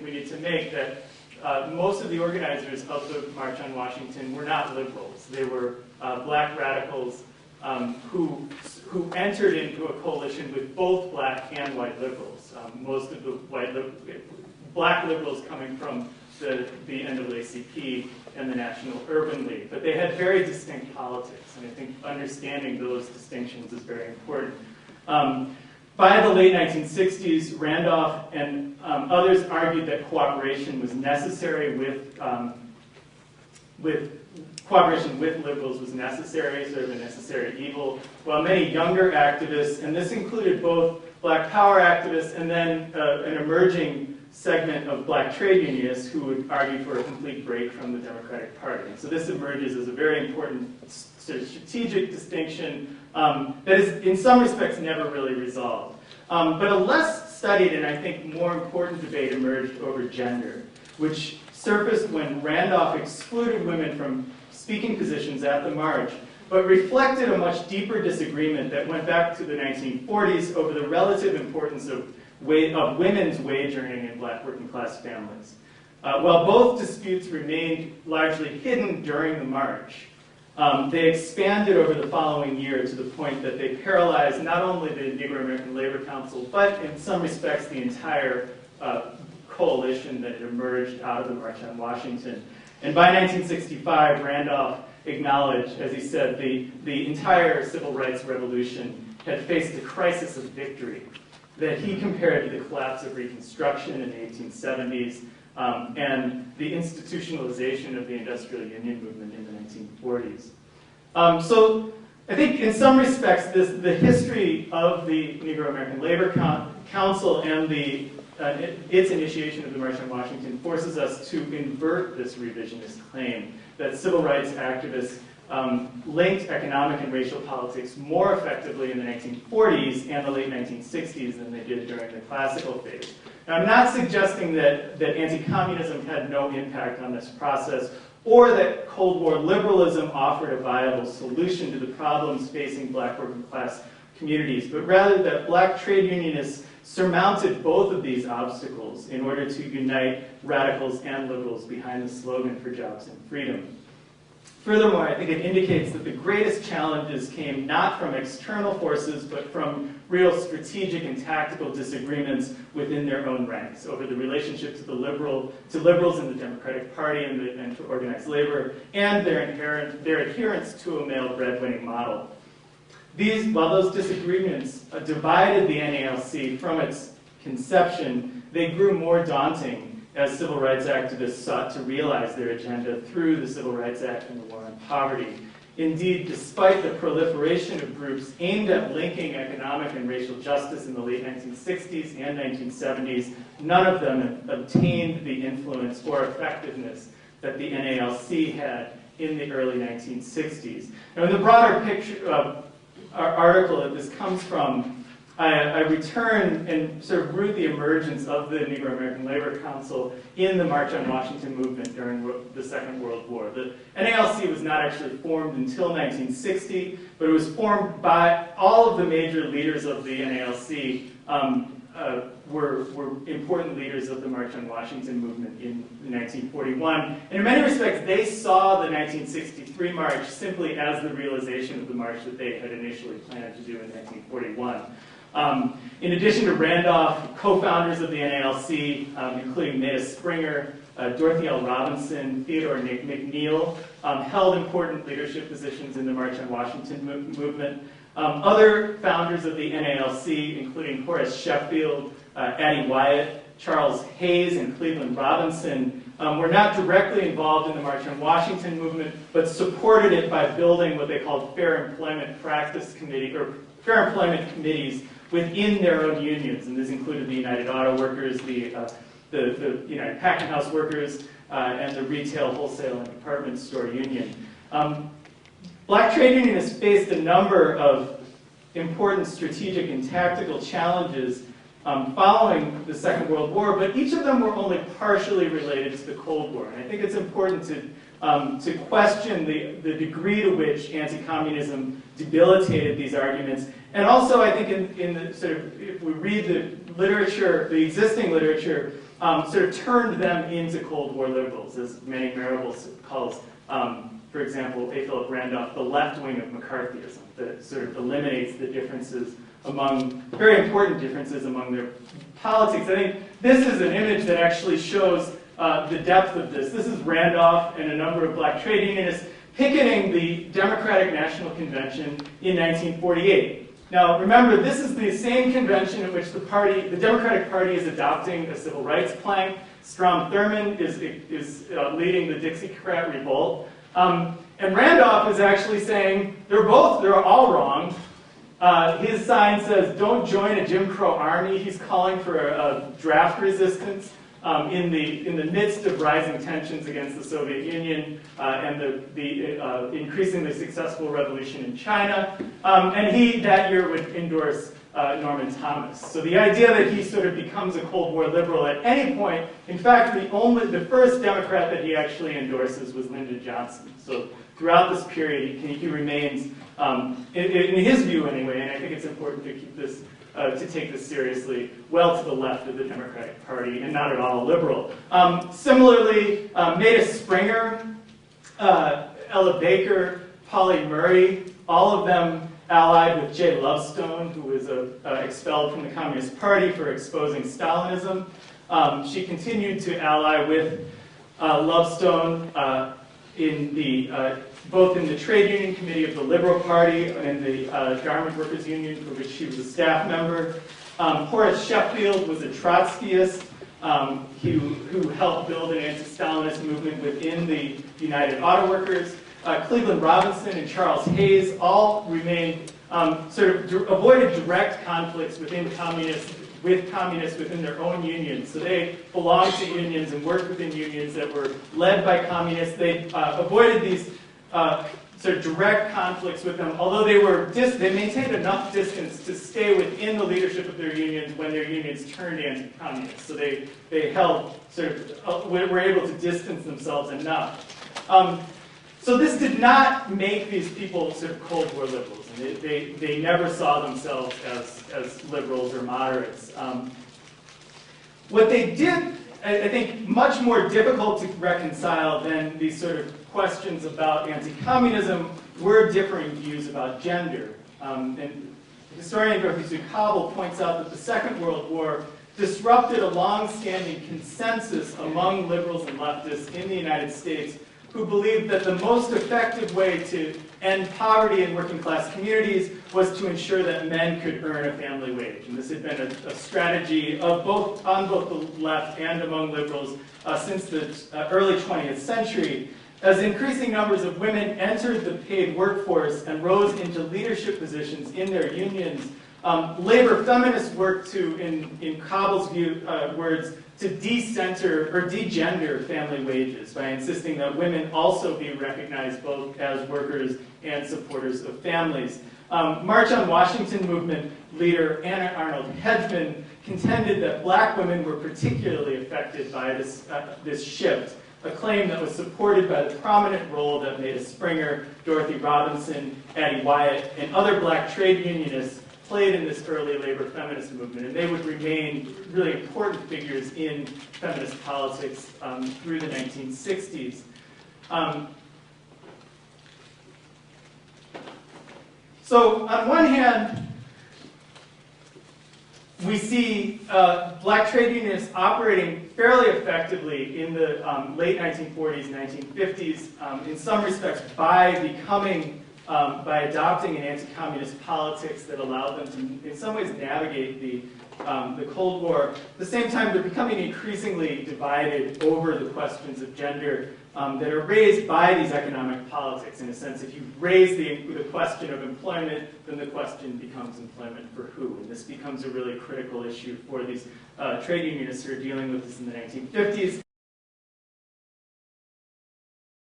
we need to make, that most of the organizers of the March on Washington were not liberals. They were black radicals who entered into a coalition with both black and white liberals. Most of the black liberals coming from the NAACP and the National Urban League. But they had very distinct politics, and I think understanding those distinctions is very important. By the late 1960s, Randolph and others argued that cooperation was necessary cooperation with liberals was necessary, sort of a necessary evil, while many younger activists, and this included both Black Power activists and then an emerging segment of black trade unionists who would argue for a complete break from the Democratic Party. And so this emerges as a very important sort of strategic distinction that is, in some respects, never really resolved. But a less studied and I think more important debate emerged over gender, which surfaced when Randolph excluded women from speaking positions at the march, but reflected a much deeper disagreement that went back to the 1940s over the relative importance of women's wage earning in black working class families. While both disputes remained largely hidden during the march, they expanded over the following year to the point that they paralyzed not only the Negro American Labor Council, but in some respects the entire coalition that emerged out of the March on Washington. And by 1965, Randolph acknowledged, as he said, the entire civil rights revolution had faced a crisis of victory that he compared to the collapse of Reconstruction in the 1870s and the institutionalization of the industrial union movement in the 1940s. So I think in some respects, the history of the Negro American Labor Council and its initiation of the March on Washington forces us to invert this revisionist claim that civil rights activists linked economic and racial politics more effectively in the 1940s and the late 1960s than they did during the classical phase. Now, I'm not suggesting that anti-communism had no impact on this process or that Cold War liberalism offered a viable solution to the problems facing black working class communities, but rather that black trade unionists surmounted both of these obstacles in order to unite radicals and liberals behind the slogan for jobs and freedom. Furthermore, I think it indicates that the greatest challenges came not from external forces, but from real strategic and tactical disagreements within their own ranks over the relationship to liberals in the Democratic Party and to organized labor, and their adherence to a male breadwinning model. While those disagreements divided the NALC from its conception, they grew more daunting as civil rights activists sought to realize their agenda through the Civil Rights Act and the War on Poverty. Indeed, despite the proliferation of groups aimed at linking economic and racial justice in the late 1960s and 1970s, none of them obtained the influence or effectiveness that the NALC had in the early 1960s. Now, in the broader picture of our article that this comes from, I return and sort of root the emergence of the Negro American Labor Council in the March on Washington movement during the Second World War. The NALC was not actually formed until 1960, but it was formed by all of the major leaders of the NALC were important leaders of the March on Washington movement in 1941. And in many respects, they saw the 1963 march simply as the realization of the march that they had initially planned to do in 1941. In addition to Randolph, co-founders of the NALC, including Neda Springer, Dorothy L. Robinson, Theodore McNeil, held important leadership positions in the March on Washington movement. Other founders of the NALC, including Horace Sheffield, Addie Wyatt, Charles Hayes, and Cleveland Robinson, were not directly involved in the March on Washington movement, but supported it by building what they called Fair Employment Practice Committee, or Fair Employment Committees within their own unions, and this included the United Auto Workers, the United Packing House Workers, and the Retail, Wholesale, and Department Store Union. Black trade unionists faced a number of important strategic and tactical challenges following the Second World War, but each of them were only partially related to the Cold War. And I think it's important to question the degree to which anti-communism debilitated these arguments. And also, I think in the sort of, if we read the literature, the existing literature, sort of turned them into Cold War liberals, as Manning Marable calls, for example, A. Philip Randolph, the left wing of McCarthyism, that sort of eliminates the differences among, very important differences among their politics. I think this is an image that actually shows the depth of this. This is Randolph and a number of black trade unionists picketing the Democratic National Convention in 1948. Now, remember, this is the same convention in which the Democratic Party is adopting a civil rights plank. Strom Thurmond is leading the Dixiecrat revolt. And Randolph is actually saying they're all wrong. His sign says, "Don't join a Jim Crow army." He's calling for a draft resistance in the midst of rising tensions against the Soviet Union and the increasingly successful revolution in China. And he, that year, would endorse Norman Thomas. So the idea that he sort of becomes a Cold War liberal at any point, in fact, the first Democrat that he actually endorses was Lyndon Johnson. So throughout this period, he remains, in his view anyway, and I think it's important to keep this, to take this seriously, well to the left of the Democratic Party and not at all liberal. Similarly, Maida Springer, Ella Baker, Polly Murray, all of them allied with Jay Lovestone, who was expelled from the Communist Party for exposing Stalinism. She continued to ally with Lovestone both in the Trade Union Committee of the Liberal Party and the Garment Workers Union, for which she was a staff member. Horace Sheffield was a Trotskyist who helped build an anti-Stalinist movement within the United Auto Workers. Cleveland Robinson and Charles Hayes all remained, avoided direct conflicts with communists within their own unions. So they belonged to unions and worked within unions that were led by communists. They avoided these sort of direct conflicts with them, although they maintained enough distance to stay within the leadership of their unions when their unions turned anti-communist. So they held were able to distance themselves enough. So this did not make these people sort of Cold War liberals, and they never saw themselves as liberals or moderates. What they did, I think, much more difficult to reconcile than these sort of questions about anti-communism were differing views about gender. And historian Dorothy Sue Cobble points out that the Second World War disrupted a long-standing consensus among liberals and leftists in the United States who believed that the most effective way to end poverty in working class communities was to ensure that men could earn a family wage. And this had been a strategy on both the left and among liberals since the early 20th century. As increasing numbers of women entered the paid workforce and rose into leadership positions in their unions, labor feminists worked to, in Cobble's words, to decenter or degender family wages by insisting that women also be recognized both as workers and supporters of families. March on Washington movement leader Anna Arnold Hedgeman contended that black women were particularly affected by this shift, a claim that was supported by the prominent role that Maida Springer, Dorothy Robinson, Addie Wyatt, and other black trade unionists played in this early labor feminist movement, and they would remain really important figures in feminist politics through the 1960s. So on one hand, we see black trade unionists operating fairly effectively in the late 1940s, 1950s, in some respects by adopting an anti-communist politics that allowed them to, in some ways, navigate the Cold War. At the same time, they're becoming increasingly divided over the questions of gender that are raised by these economic politics. In a sense, if you raise the question of employment, then the question becomes employment for who? And this becomes a really critical issue for these trade unionists who are dealing with this in the 1950s.